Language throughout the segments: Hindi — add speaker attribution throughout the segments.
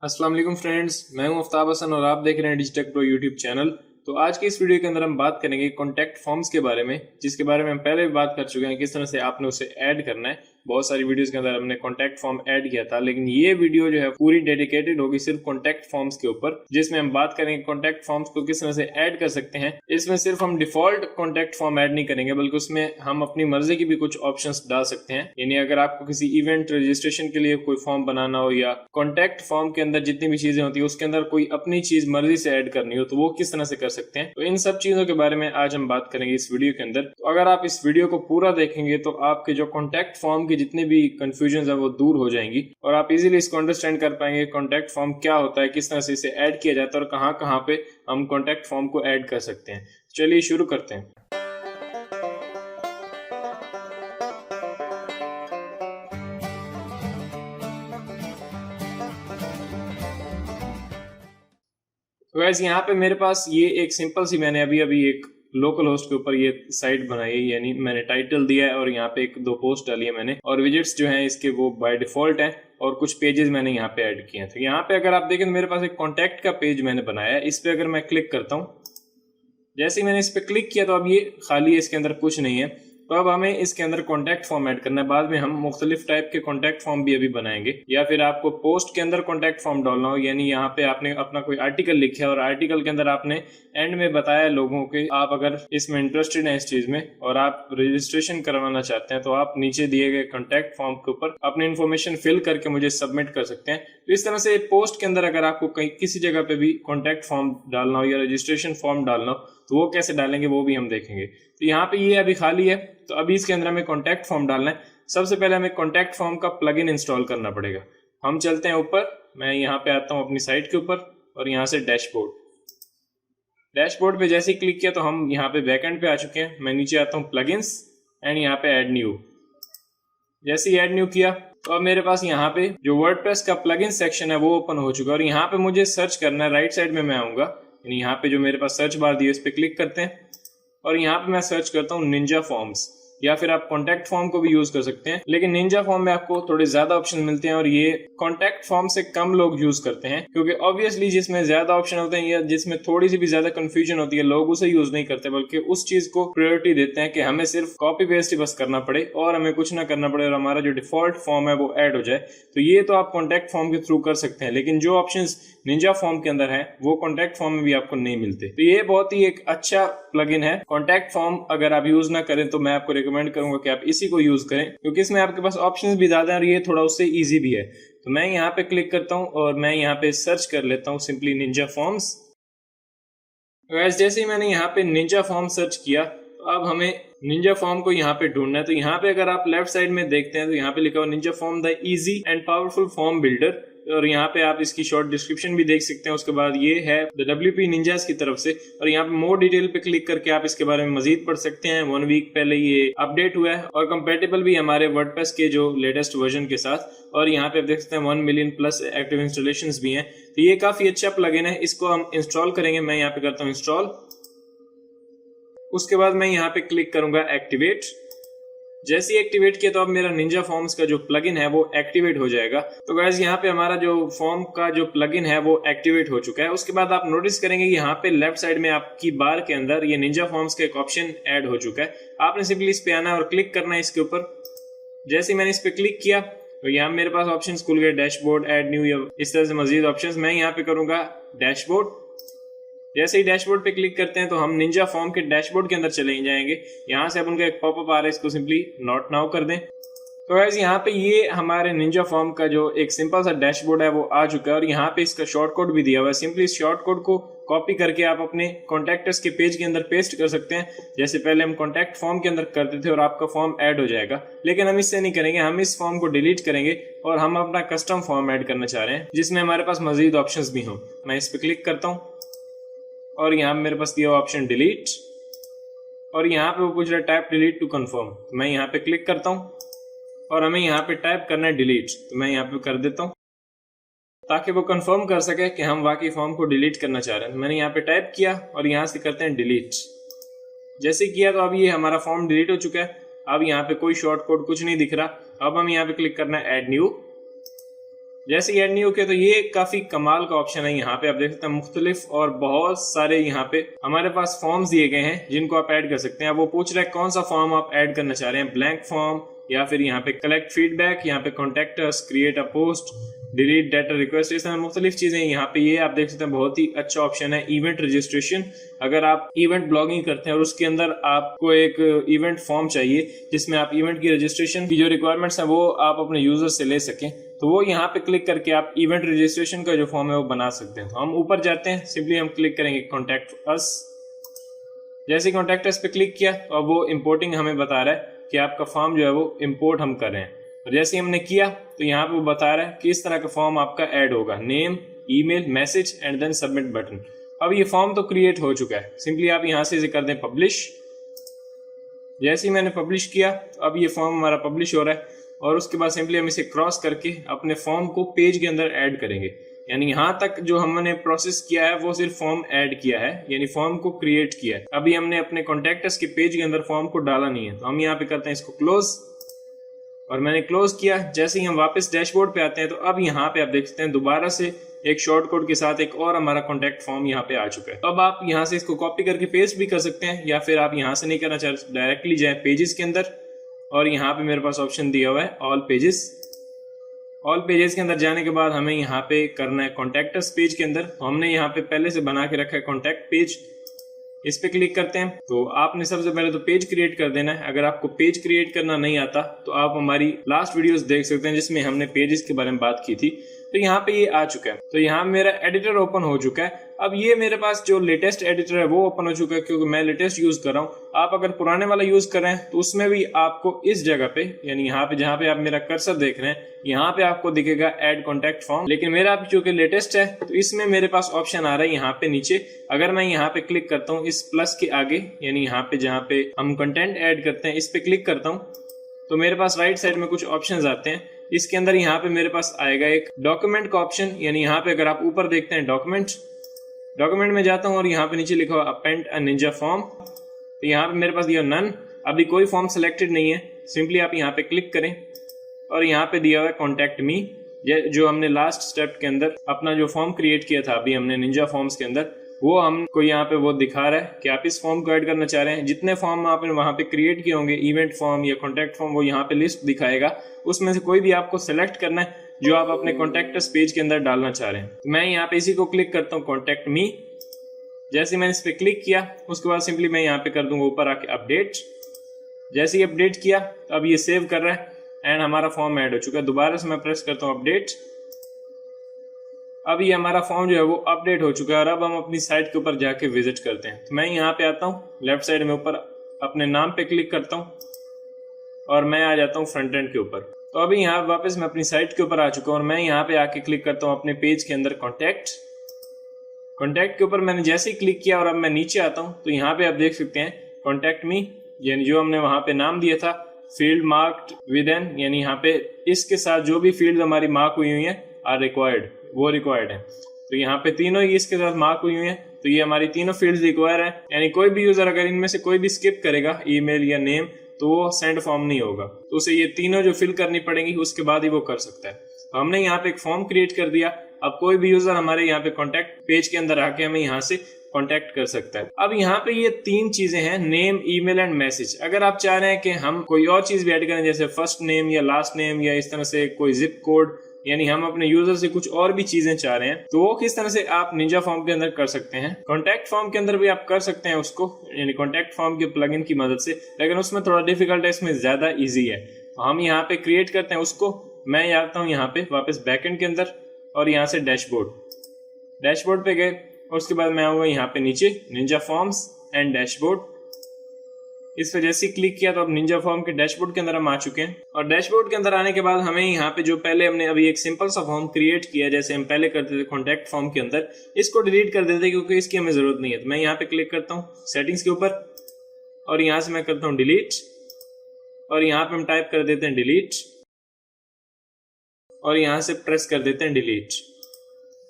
Speaker 1: अस्सलाम वालेकुम फ्रेंड्स, मैं हूं आफ्ताब हसन और आप देख रहे हैं डिजिटेक प्रो यूट्यूब चैनल। तो आज की इस वीडियो के अंदर हम बात करेंगे कॉन्टैक्ट फॉर्म्स के बारे में, जिसके बारे में हम पहले भी बात कर चुके हैं किस तरह से आपने उसे ऐड करना है। बहुत सारी वीडियोस के अंदर हमने कॉन्टैक्ट फॉर्म ऐड किया था, लेकिन ये वीडियो जो है पूरी डेडिकेटेड होगी सिर्फ कॉन्टैक्ट फॉर्म्स के ऊपर, जिसमें हम बात करेंगे कॉन्टैक्ट फॉर्म्स को किस तरह से ऐड कर सकते हैं। इसमें सिर्फ हम डिफॉल्ट कॉन्टैक्ट फॉर्म ऐड नहीं करेंगे, बल्कि उसमें हम अपनी मर्जी की भी कुछ ऑप्शंस डाल सकते हैं। यानी अगर आपको किसी इवेंट रजिस्ट्रेशन के लिए कोई फॉर्म बनाना हो या कॉन्टैक्ट फॉर्म के अंदर जितनी भी चीजें होती है उसके अंदर कोई अपनी चीज मर्जी से ऐड करनी हो, तो वो किस तरह से कर सकते हैं। तो इन सब चीजों के बारे में आज हम बात करेंगे इस वीडियो के अंदर। तो अगर आप इस वीडियो को पूरा देखेंगे तो आपके जो कॉन्टैक्ट फॉर्म की जितने भी कंफ्यूजन है वो दूर हो जाएंगी और आप इजीली इसको अंडरस्टैंड कर पाएंगे कॉन्टैक्ट फॉर्म क्या होता है, किस तरह से इसे ऐड किया जाता है और कहाँ कहाँ पे हम कॉन्टैक्ट फॉर्म को ऐड कर सकते हैं। चलिए शुरू करते हैं। तो गाइस यहाँ पे मेरे पास ये एक सिंपल सी मैंने अभी एक लोकल होस्ट के ऊपर ये साइट बनाई है, यानी मैंने टाइटल दिया है और यहाँ पे एक दो पोस्ट डाली है मैंने, और विजिट्स जो हैं इसके वो बाय डिफॉल्ट हैं और कुछ पेजेस मैंने यहाँ पे ऐड किए हैं। तो यहाँ पे अगर आप देखें तो मेरे पास एक कॉन्टैक्ट का पेज मैंने बनाया है। इस पे अगर मैं क्लिक करता हूँ, जैसे ही मैंने इस पे क्लिक किया तो अब ये खाली है, इसके अंदर कुछ नहीं है। तो अब हमें इसके अंदर कॉन्टैक्ट फॉर्म ऐड करना है। बाद में हम मुख्तलिफ टाइप के कॉन्टैक्ट फॉर्म भी अभी बनाएंगे, या फिर आपको पोस्ट के अंदर कॉन्टैक्ट फॉर्म डालना हो, यानी यहाँ पे आपने अपना कोई आर्टिकल लिखा है और आर्टिकल के अंदर आपने एंड में बताया लोगों के आप अगर इसमें इंटरेस्टेड हैं इस चीज में और आप रजिस्ट्रेशन करवाना चाहते हैं, तो आप नीचे दिए गए कॉन्टैक्ट फॉर्म के ऊपर अपनी इन्फॉर्मेशन फिल करके मुझे सबमिट कर सकते हैं। तो इस तरह से पोस्ट के अंदर अगर आपको कहीं किसी जगह पे भी कॉन्टैक्ट फॉर्म डालना हो या रजिस्ट्रेशन फॉर्म डालना हो, तो वो कैसे डालेंगे वो भी हम देखेंगे। तो यहाँ पे ये अभी खाली है, तो अभी इसके अंदर हमें कॉन्टैक्ट फॉर्म डालना है। सबसे पहले हमें कॉन्टैक्ट फॉर्म का प्लगइन इंस्टॉल करना पड़ेगा। हम चलते हैं ऊपर, मैं यहाँ पे आता हूँ अपनी साइट के ऊपर और यहाँ से डैशबोर्ड पे जैसे ही क्लिक किया तो हम यहाँ पे बैकएंड पे आ चुके हैं। मैं नीचे आता हूँ प्लगइन्स एंड यहाँ पे ऐड न्यू। जैसे ही ऐड न्यू किया तो अब मेरे पास यहाँ पे जो वर्डप्रेस का प्लगइन सेक्शन है वो ओपन हो चुका है और यहाँ पे मुझे सर्च करना है। राइट साइड में मैं आऊंगा, यानी यहाँ पे जो मेरे पास सर्च बार दी है उस पर क्लिक करते हैं और यहाँ पे मैं सर्च करता हूँ निंजा फॉर्म्स, या फिर आप कॉन्टैक्ट फॉर्म को भी यूज कर सकते हैं, लेकिन निंजा फॉर्म में आपको थोड़े ज्यादा ऑप्शन मिलते हैं और ये कॉन्टैक्ट फॉर्म से कम लोग यूज करते हैं, क्योंकि ऑब्वियसली जिसमें ज्यादा ऑप्शन होते हैं या जिसमें थोड़ी सी भी ज्यादा कंफ्यूजन होती है लोग उसे यूज नहीं करते, बल्कि उस चीज को प्रायोरिटी देते हैं कि हमें सिर्फ कॉपी पेस्ट ही बस करना पड़े और हमें कुछ ना करना पड़े और हमारा जो डिफॉल्ट फॉर्म है वो ऐड हो जाए। तो ये तो आप कॉन्टैक्ट फॉर्म के थ्रू कर सकते हैं, लेकिन जो ऑप्शन निंजा फॉर्म के अंदर है वो कॉन्टैक्ट फॉर्म में भी आपको नहीं मिलते। तो ये बहुत ही एक अच्छा प्लगइन है कॉन्टैक्ट फॉर्म। अगर आप यूज ना करें तो मैं आपको रिकमेंड करूंगा कि आप इसी को यूज करें, क्योंकि इसमें आपके पास ऑप्शंस भी ज्यादा है और ये थोड़ा उससे इजी भी है। तो मैं यहाँ पे क्लिक करता हूँ और मैं यहाँ पे सर्च कर लेता हूँ सिंपली निंजा फॉर्म्स। जैसे ही मैंने यहाँ पे निंजा फॉर्म सर्च किया तो अब हमें निंजा फॉर्म को यहाँ पे ढूंढना है। तो यहाँ पे अगर आप लेफ्ट साइड में देखते हैं तो यहाँ पे लिखा हुआ Ninja form the easy and powerful form builder, और यहाँ पे आप इसकी शॉर्ट डिस्क्रिप्शन भी देख सकते हैं। उसके बाद ये है द WP निंजास की तरफ से, और यहाँ पे मोर डिटेल पे क्लिक करके आप इसके बारे में मजीद पढ़ सकते हैं। 1 वीक पहले ये अपडेट हुआ है और कंपेटेबल भी हमारे वर्डप्रेस के जो लेटेस्ट वर्जन के साथ, और यहाँ पे आप देख सकते हैं 1 मिलियन प्लस एक्टिव इंस्टॉलेशंस भी हैं। तो ये काफी अच्छा प्लगइन है, इसको हम इंस्टॉल करेंगे। मैं यहाँ पे करता हूँ इंस्टॉल, उसके बाद मैं यहाँ पे क्लिक करूंगा एक्टिवेट। जैसे ही एक्टिवेट किया तो अब मेरा निंजा फॉर्म्स का जो प्लगइन है वो एक्टिवेट हो जाएगा। तो गाइस यहाँ पे हमारा जो फॉर्म का जो प्लगइन है वो एक्टिवेट हो चुका है। उसके बाद आप नोटिस करेंगे यहाँ पे लेफ्ट साइड में आपकी बार के अंदर ये निंजा फॉर्म्स का एक ऑप्शन ऐड हो चुका है। आपने सिंपली इस पे आना है और क्लिक करना है इसके ऊपर। जैसे ही मैंने इस पे क्लिक किया तो यहाँ मेरे पास ऑप्शन खुल गए, डैशबोर्ड, ऐड न्यू, या इस तरह से मजीद ऑप्शन। मैं यहाँ पे करूंगा डैशबोर्ड। जैसे ही डैशबोर्ड पे क्लिक करते हैं तो हम निंजा फॉर्म के डैशबोर्ड के अंदर चले जाएंगे। यहाँ से अब उनका एक पॉपअप आ रहा है, इसको सिंपली नॉट नाउ कर दें। तो गाइस यहाँ पे ये हमारे निंजा फॉर्म का जो एक सिंपल सा डैशबोर्ड है वो आ चुका है और यहाँ पे इसका शॉर्ट कोड भी दिया हुआ है। सिंपली इस शॉर्ट कोड को कॉपी करके आप अपने कॉन्टैक्टर्स के पेज के अंदर पेस्ट कर सकते हैं, जैसे पहले हम कॉन्टैक्ट फॉर्म के अंदर करते थे, और आपका फॉर्म ऐड हो जाएगा। लेकिन हम इससे नहीं करेंगे, हम इस फॉर्म को डिलीट करेंगे और हम अपना कस्टम फॉर्म ऐड करना चाह रहे हैं जिसमें हमारे पास मजीद ऑप्शन भी हों। मैं इस पे क्लिक करता हूँ और यहाँ मेरे पास दिया हुआ ऑप्शन डिलीट, और यहाँ पे वो पूछ रहा है टाइप डिलीट टू कंफर्म। मैं यहाँ पे क्लिक करता हूँ और हमें यहाँ पे टाइप करना है डिलीट। तो मैं यहाँ पे कर देता हूँ ताकि वो कंफर्म कर सके कि हम वाकई फॉर्म को डिलीट करना चाह रहे हैं। मैंने यहाँ पे टाइप किया और यहाँ से करते हैं डिलीट। जैसे किया तो अब ये हमारा फॉर्म डिलीट हो चुका है। अब यहाँ पे कोई शॉर्ट कोड कुछ नहीं दिख रहा। अब हम यहाँ पे क्लिक करना है ऐड न्यू। जैसे ऐड न्यू के तो ये काफी कमाल का ऑप्शन है। यहाँ पे आप देख सकते हैं मुख्तलिफ और बहुत सारे यहाँ पे हमारे पास फॉर्म्स दिए गए हैं जिनको आप ऐड कर सकते हैं। अब वो पूछ रहा है कौन सा फॉर्म आप ऐड करना चाह रहे हैं, ब्लैंक फॉर्म या फिर यहाँ पे कलेक्ट फीडबैक, यहाँ पे contact us, create a post, delete data request, इस तरह मुख्तलिफ चीजें यहाँ पे। ये आप देख सकते हैं बहुत ही अच्छा ऑप्शन है इवेंट रजिस्ट्रेशन। अगर आप इवेंट ब्लॉगिंग करते हैं और उसके अंदर आपको एक इवेंट फॉर्म चाहिए जिसमें आप इवेंट की रजिस्ट्रेशन की जो रिक्वायरमेंट्स है वो आप अपने यूजर से ले सकें, तो वो यहाँ पे क्लिक करके आप इवेंट रजिस्ट्रेशन का जो फॉर्म है वो बना सकते हैं। तो हम ऊपर जाते हैं, सिंपली हम क्लिक करेंगे कॉन्टेक्ट अस। जैसे कॉन्टेक्ट अस पे क्लिक किया तो अब वो इम्पोर्टिंग हमें बता रहा है कि आपका फॉर्म जो है वो इम्पोर्ट हम कर रहे हैं। और जैसे हमने किया तो यहाँ पे वो बता रहा है कि इस तरह का फॉर्म आपका ऐड होगा, name, email, message and then submit button. अब ये फॉर्म तो क्रिएट हो चुका है, सिंपली आप यहाँ से इसे कर दें पब्लिश। जैसे ही मैंने पब्लिश किया तो अब ये फॉर्म हमारा पब्लिश हो रहा है और उसके बाद सिंपली हम इसे क्रॉस करके अपने फॉर्म को पेज के अंदर ऐड करेंगे। यानी यहाँ तक जो हमने प्रोसेस किया है वो सिर्फ फॉर्म ऐड किया है, यानी फॉर्म को क्रिएट किया है। अभी हमने अपने कॉन्टेक्ट्स के पेज के अंदर फॉर्म को डाला नहीं है, तो हम यहाँ पे करते हैं इसको क्लोज। और मैंने क्लोज किया। जैसे ही हम वापस डैशबोर्ड पे आते हैं तो अब यहाँ पे आप देख सकते हैं दोबारा से एक शॉर्ट कोड के साथ एक और हमारा कॉन्टैक्ट फॉर्म यहाँ पे आ चुका है। तो अब आप यहाँ से इसको कॉपी करके पेस्ट भी कर सकते हैं, या फिर आप यहाँ से नहीं करना चाहते डायरेक्टली जाए पेजेस के अंदर और यहाँ पे मेरे पास ऑप्शन दिया हुआ है ऑल पेजेस। ऑल पेजेस के अंदर जाने के बाद हमें यहाँ पे करना है कॉन्टैक्टस पेज के अंदर। तो हमने यहाँ पे पहले से बना के रखा है कॉन्टैक्ट पेज, इस पे क्लिक करते हैं। तो आपने सबसे पहले तो पेज क्रिएट कर देना है। अगर आपको पेज क्रिएट करना नहीं आता तो आप हमारी लास्ट वीडियोस देख सकते हैं जिसमें हमने पेजेस के बारे में बात की थी। तो यहाँ पे ये आ चुका है। तो यहाँ मेरा एडिटर ओपन हो चुका है। अब ये मेरे पास जो लेटेस्ट एडिटर है वो ओपन हो चुका है क्योंकि मैं लेटेस्ट यूज कर रहा हूँ। आप अगर पुराने वाला यूज कर रहे हैं तो उसमें भी आपको इस जगह पे, यानी यहाँ पे जहाँ पे आप मेरा कर्सर देख रहे हैं, यहाँ पे आपको दिखेगा ऐड कॉन्टैक्ट फॉर्म। लेकिन मेरा चूंकि लेटेस्ट है तो इसमें मेरे पास ऑप्शन आ रहा है यहाँ पे नीचे। अगर मैं यहाँ पे क्लिक करता हूँ इस प्लस के आगे, यानी यहाँ पे जहाँ पे हम कंटेंट ऐड करते हैं, इस पे क्लिक करता हूँ तो मेरे पास राइट साइड में कुछ ऑप्शंस आते हैं। इसके अंदर यहाँ पे मेरे पास आएगा एक डॉक्यूमेंट का ऑप्शन, यानी यहाँ पे अगर आप ऊपर देखते हैं डॉक्यूमेंट में जाता हूँ और यहाँ पे नीचे लिखा हुआ अपेंड अ निंजा फॉर्म। तो यहाँ पे मेरे पास दिया नन, अभी कोई फॉर्म सिलेक्टेड नहीं है। सिंपली आप यहाँ पे क्लिक करें और यहाँ पे दिया हुआ है कॉन्टैक्ट मी, जो हमने लास्ट स्टेप के अंदर अपना जो फॉर्म क्रिएट किया था अभी हमने निंजा फॉर्म्स के अंदर, वो हमको यहाँ पे वो दिखा रहा है कि आप इस फॉर्म को ऐड करना चाह रहे हैं। जितने फॉर्म आपने वहाँ पे क्रिएट किए होंगे, इवेंट फॉर्म या कॉन्टैक्ट फॉर्म, वो यहाँ पे लिस्ट दिखाएगा। उसमें से कोई भी आपको सेलेक्ट करना है जो आप अपने कॉन्टैक्टस पेज के अंदर डालना चाह रहे हैं। तो मैं यहाँ पे इसी को क्लिक करता हूँ कॉन्टैक्ट मी। जैसे मैंने इस पर क्लिक किया उसके बाद सिंपली मैं यहाँ पे कर दूंगा ऊपर आके अपडेट। जैसे ही अपडेट किया तो अब ये सेव कर रहा है एंड हमारा फॉर्म ऐड हो चुका है। दोबारा से मैं प्रेस करता हूँ अपडेट। अब ये हमारा फॉर्म जो है वो अपडेट हो चुका है और अब हम अपनी साइट के ऊपर जाके विजिट करते हैं। तो मैं यहाँ पे आता हूँ, लेफ्ट साइड में ऊपर अपने नाम पे क्लिक करता हूँ और मैं आ जाता हूँ फ्रंट एंड के ऊपर। तो अभी यहाँ वापस मैं अपनी साइट के ऊपर आ चुका हूँ और मैं यहाँ पे आके क्लिक करता हूँ अपने पेज के अंदर कॉन्टैक्ट के ऊपर। मैंने जैसे ही क्लिक किया और अब मैं नीचे आता हूँ तो यहाँ पे आप देख सकते हैं कॉन्टैक्ट मी, यानी जो हमने वहाँ पे नाम दिया था फील्ड मार्क्ड विद एन, यानी यहाँ पे इसके साथ जो भी फील्ड हमारी मार्क हुई हुई है आर रिक्वायर्ड, वो रिक्वायर्ड है। तो यहाँ पे तीनों ही इसके साथ मार्क हुई हुई है, तो ये हमारी तीनों फील्ड्स रिक्वायर है। यानी कोई भी यूजर अगर इनमें से कोई भी स्किप करेगा ईमेल या नेम तो वो सेंड फॉर्म नहीं होगा, तो उसे ये तीनों जो फिल करनी पड़ेंगी उसके बाद ही वो कर सकता है। तो हमने यहाँ पे एक फॉर्म क्रिएट कर दिया। अब कोई भी यूजर हमारे यहाँ पे कॉन्टैक्ट पेज के अंदर आके हमें यहाँ से कॉन्टैक्ट कर सकता है। अब यहाँ पे ये तीन चीजें हैं, नेम, ईमेल एंड मैसेज। अगर आप चाह रहे हैं कि हम कोई और चीज भी ऐड करें जैसे फर्स्ट नेम या लास्ट नेम या इस तरह से कोई जिप कोड, यानी हम अपने यूजर से कुछ और भी चीजें चाह रहे हैं, तो वो किस तरह से आप निंजा फॉर्म के अंदर कर सकते हैं। कॉन्टैक्ट फॉर्म के अंदर भी आप कर सकते हैं उसको, यानी कॉन्टैक्ट फॉर्म के प्लगइन की मदद से, लेकिन उसमें थोड़ा डिफिकल्ट है, इसमें ज्यादा इजी है। तो हम यहाँ पे क्रिएट करते हैं उसको। मैं आता हूँ यहाँ पे वापस बैकएंड के अंदर और यहाँ से डैशबोर्ड पे गए और उसके बाद मैं आऊंगा यहाँ पे नीचे निंजा फॉर्म्स एंड डैशबोर्ड। इस पर जैसे ही क्लिक किया तो अब निंजा फॉर्म के डैशबोर्ड के अंदर हम आ चुके हैं। और डैशबोर्ड के अंदर आने के बाद हमें यहाँ पे जो पहले हमने अभी एक सिंपल सा फॉर्म क्रिएट किया जैसे हम पहले करते थे कॉन्टैक्ट फॉर्म के अंदर, इसको डिलीट कर देते क्योंकि इसकी हमें जरूरत नहीं है। तो मैं यहाँ पे क्लिक करता हूँ सेटिंग्स के ऊपर और यहाँ से मैं करता हूँ डिलीट और यहाँ पे हम टाइप कर देते हैं डिलीट और यहाँ से प्रेस कर देते हैं डिलीट।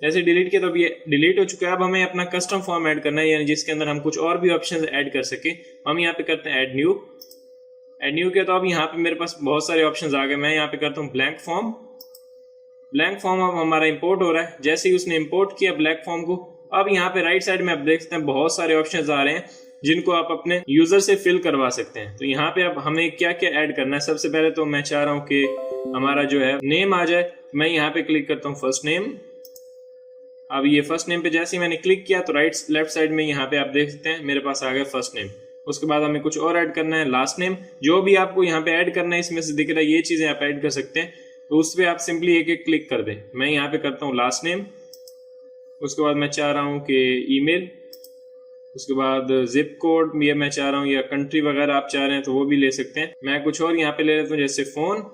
Speaker 1: जैसे डिलीट किया तो अब ये डिलीट हो चुका है। अब हमें अपना कस्टम फॉर्म ऐड करना है, यानी जिसके अंदर हम कुछ और भी ऑप्शंस ऐड कर सके। हम यहाँ पे करते हैं ऐड न्यू किया तो अब यहाँ पे मेरे पास बहुत सारे ऑप्शंस आ गए। मैं यहाँ पे करता हूँ ब्लैंक फॉर्म ब्लैंक फॉर्म अब हमारा इंपोर्ट हो रहा है। जैसे ही उसने इंपोर्ट किया ब्लैंक फॉर्म को, अब यहाँ पे राइट साइड में आप देख सकते हैं बहुत सारे ऑप्शंस आ रहे हैं जिनको आप अपने यूजर से फिल करवा सकते हैं। तो यहाँ पे अब हमें क्या क्या ऐड करना है, सबसे पहले तो मैं चाह रहा हूँ कि हमारा जो है नेम आ जाए। मैं यहाँ पे क्लिक करता हूँ फर्स्ट नेम। अब ये फर्स्ट नेम पे जैसे ही मैंने क्लिक किया तो राइट लेफ्ट साइड में यहाँ पे आप देख सकते हैं मेरे पास आ गया फर्स्ट नेम। उसके बाद हमें कुछ और ऐड करना है, लास्ट नेम। जो भी आपको यहाँ पे ऐड करना है इसमें से दिख रहा है ये चीजें आप ऐड कर सकते हैं, तो उस पर आप सिंपली एक एक क्लिक कर दें। मैं यहाँ पे करता हूँ लास्ट नेम। उसके बाद मैं चाह रहा हूँ कि ईमेल, उसके बाद जिप कोड ये मैं चाह रहा हूँ, या कंट्री वगैरह आप चाह रहे हैं तो वो भी ले सकते हैं। मैं कुछ और यहाँ पे ले लेता हूँ जैसे फोन।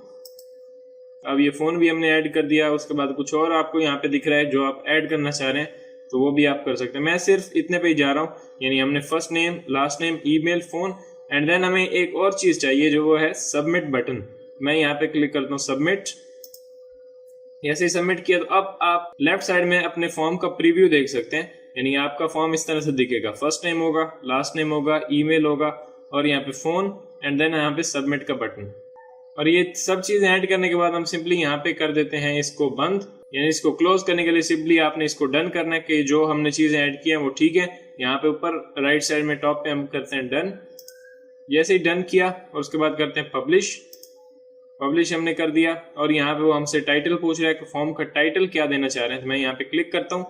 Speaker 1: अब ये फोन भी हमने ऐड कर दिया। उसके बाद कुछ और आपको यहाँ पे दिख रहा है जो आप ऐड करना चाह रहे हैं तो वो भी आप कर सकते हैं। मैं सिर्फ इतने पे ही जा रहा हूँ, यानी हमने first name, last name, email, phone and then हमें एक और चीज चाहिए जो वो है सबमिट बटन। मैं यहाँ पे क्लिक करता हूँ सबमिट। जैसे ही सबमिट किया तो अब आप लेफ्ट साइड में अपने फॉर्म का प्रीव्यू देख सकते हैं, यानी आपका फॉर्म इस तरह से दिखेगा। फर्स्ट नेम होगा, लास्ट नेम होगा, ईमेल होगा और यहाँ पे फोन एंड देन यहाँ पे सबमिट का बटन। और ये सब चीजें ऐड करने के बाद हम सिंपली यहाँ पे कर देते हैं इसको बंद, यानी इसको क्लोज करने के लिए सिंपली आपने इसको डन करना है कि जो हमने चीजें ऐड की हैं वो ठीक है। यहाँ पे ऊपर राइट साइड में टॉप पे हम करते हैं डन। जैसे ही डन किया और उसके बाद करते हैं पब्लिश। पब्लिश हमने कर दिया और यहाँ पे वो हमसे टाइटल पूछ रहा है कि फॉर्म का टाइटल क्या देना चाह रहे हैं। तो मैं यहाँ पे क्लिक करता हूँ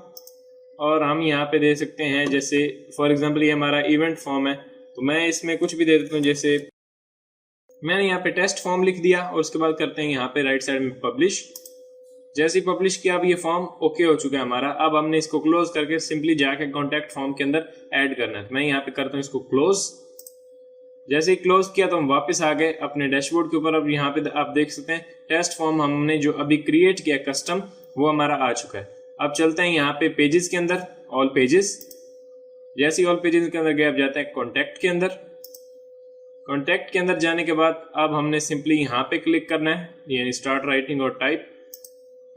Speaker 1: और हम यहाँ पे दे सकते हैं, जैसे फॉर एग्जांपल ये हमारा इवेंट फॉर्म है तो मैं इसमें कुछ भी दे देता हूँ। जैसे मैंने यहाँ पे टेस्ट फॉर्म लिख दिया और उसके बाद करते हैं यहाँ पे राइट साइड में पब्लिश। जैसे ही पब्लिश किया अब ये फॉर्म ओके हो चुका है हमारा। अब हमने इसको क्लोज करके सिंपली जाके कॉन्टैक्ट फॉर्म के अंदर ऐड करना है। मैं यहाँ पे करता हूँ इसको क्लोज। जैसे ही क्लोज किया तो हम वापस आ गए अपने डैशबोर्ड के ऊपर। अब यहाँ पे आप देख सकते हैं टेस्ट फॉर्म हमने जो अभी क्रिएट किया कस्टम वो हमारा आ चुका है। अब चलते हैं यहाँ पे पेजेस के अंदर, ऑल पेजेस। जैसे ही ऑल पेजेस के अंदर गए अब जाते हैं कॉन्टैक्ट के अंदर। कॉन्टैक्ट के अंदर जाने के बाद अब हमने सिंपली यहाँ पे क्लिक करना है, यानी स्टार्ट राइटिंग और टाइप।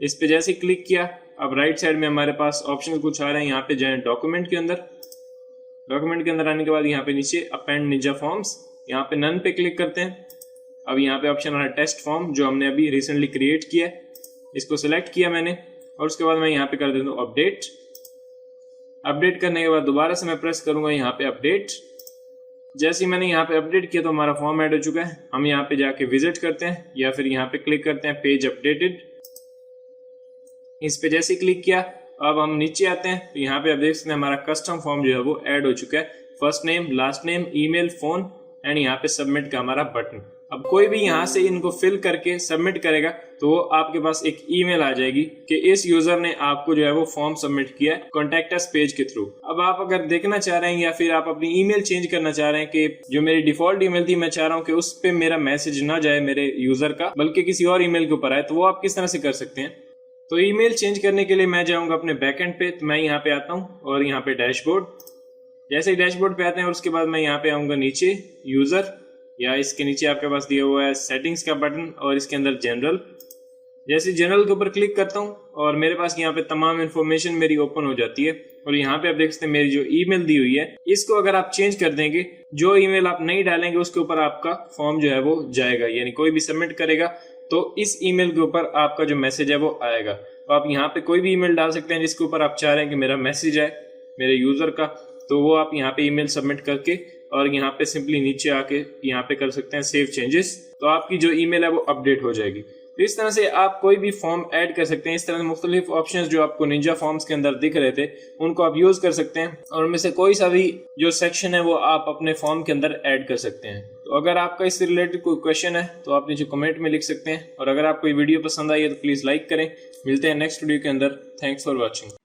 Speaker 1: इस पे जैसे क्लिक किया अब राइट साइड में हमारे पास ऑप्शन कुछ आ रहे हैं। यहाँ पे जाएं डॉक्यूमेंट के अंदर। डॉक्यूमेंट के अंदर आने के बाद यहाँ पे नीचे अपेंड निंजा फॉर्म्स, यहाँ पे नन पे क्लिक करते हैं। अब यहाँ पे ऑप्शन आ रहा है टेस्ट फॉर्म जो हमने अभी रिसेंटली क्रिएट किया है, इसको सिलेक्ट किया मैंने और उसके बाद मैं यहाँ पे कर देता हूँ अपडेट। अपडेट करने के बाद दोबारा से मैं प्रेस करूंगा यहाँ पे अपडेट। जैसे ही मैंने यहाँ पे अपडेट किया तो हमारा फॉर्म ऐड हो चुका है। हम यहाँ पे जाके विजिट करते हैं या फिर यहाँ पे क्लिक करते हैं पेज अपडेटेड। इस पे जैसे क्लिक किया अब हम नीचे आते हैं तो यहाँ पे आप देख सकते हैं हमारा कस्टम फॉर्म जो है वो ऐड हो चुका है। First name, last name, email, phone and यहाँ पे सबमिट का हमारा बटन। अब कोई भी यहाँ से इनको फिल करके सबमिट करेगा तो वो आपके पास एक ईमेल आ जाएगी कि इस यूजर ने आपको जो है वो फॉर्म सबमिट किया है कॉन्टैक्ट अस पेज के थ्रू। अब आप अगर देखना चाह रहे हैं या फिर आप अपनी ईमेल चेंज करना चाह रहे हैं कि जो मेरी डिफॉल्ट ईमेल थी मैं चाह रहा हूँ कि उस पर मेरा मैसेज ना जाए मेरे यूजर का बल्कि किसी और ईमेल के ऊपर आए, तो वो आप किस तरह से कर सकते हैं। तो ईमेल चेंज करने के लिए मैं जाऊंगा अपने बैकएंड पे। तो मैं यहाँ पे आता हूँ और यहाँ पे डैशबोर्ड। जैसे ही डैशबोर्ड पे आते हैं और उसके बाद मैं यहाँ पे आऊंगा नीचे यूजर, या इसके नीचे आपके पास दिया हुआ है सेटिंग्स का बटन और इसके अंदर जनरल। जैसे जनरल के ऊपर क्लिक करता हूँ और मेरे पास यहाँ पे तमाम इन्फॉर्मेशन मेरी ओपन हो जाती है और यहाँ पे आप देख सकते हैं मेरी जो ईमेल दी हुई है इसको अगर आप चेंज कर देंगे, जो ईमेल आप नहीं डालेंगे उसके ऊपर आपका फॉर्म जो है वो जाएगा, यानी कोई भी सबमिट करेगा तो इस ईमेल के ऊपर आपका जो मैसेज है वो आएगा। तो आप यहाँ पे कोई भी ईमेल डाल सकते हैं जिसके ऊपर आप चाह रहे हैं कि मेरा मैसेज आए मेरे यूजर का, तो वो आप यहाँ पे ईमेल सबमिट करके और यहाँ पे सिंपली नीचे आके यहाँ पे कर सकते हैं सेव चेंजेस, तो आपकी जो ईमेल है वो अपडेट हो जाएगी। तो इस तरह से आप कोई भी फॉर्म ऐड कर सकते हैं। इस तरह से मुख्तलिफ ऑप्शंस जो आपको निंजा फॉर्म्स के अंदर दिख रहे थे उनको आप यूज कर सकते हैं और उनमें से कोई सा भी जो सेक्शन है वो आप अपने फॉर्म के अंदर ऐड कर सकते हैं। तो अगर आपका इससे रिलेटेड कोई क्वेश्चन है तो आप नीचे कमेंट में लिख सकते हैं और अगर आपको ये वीडियो पसंद आई है तो प्लीज लाइक करें। मिलते हैं नेक्स्ट वीडियो के अंदर। Thanks for watching.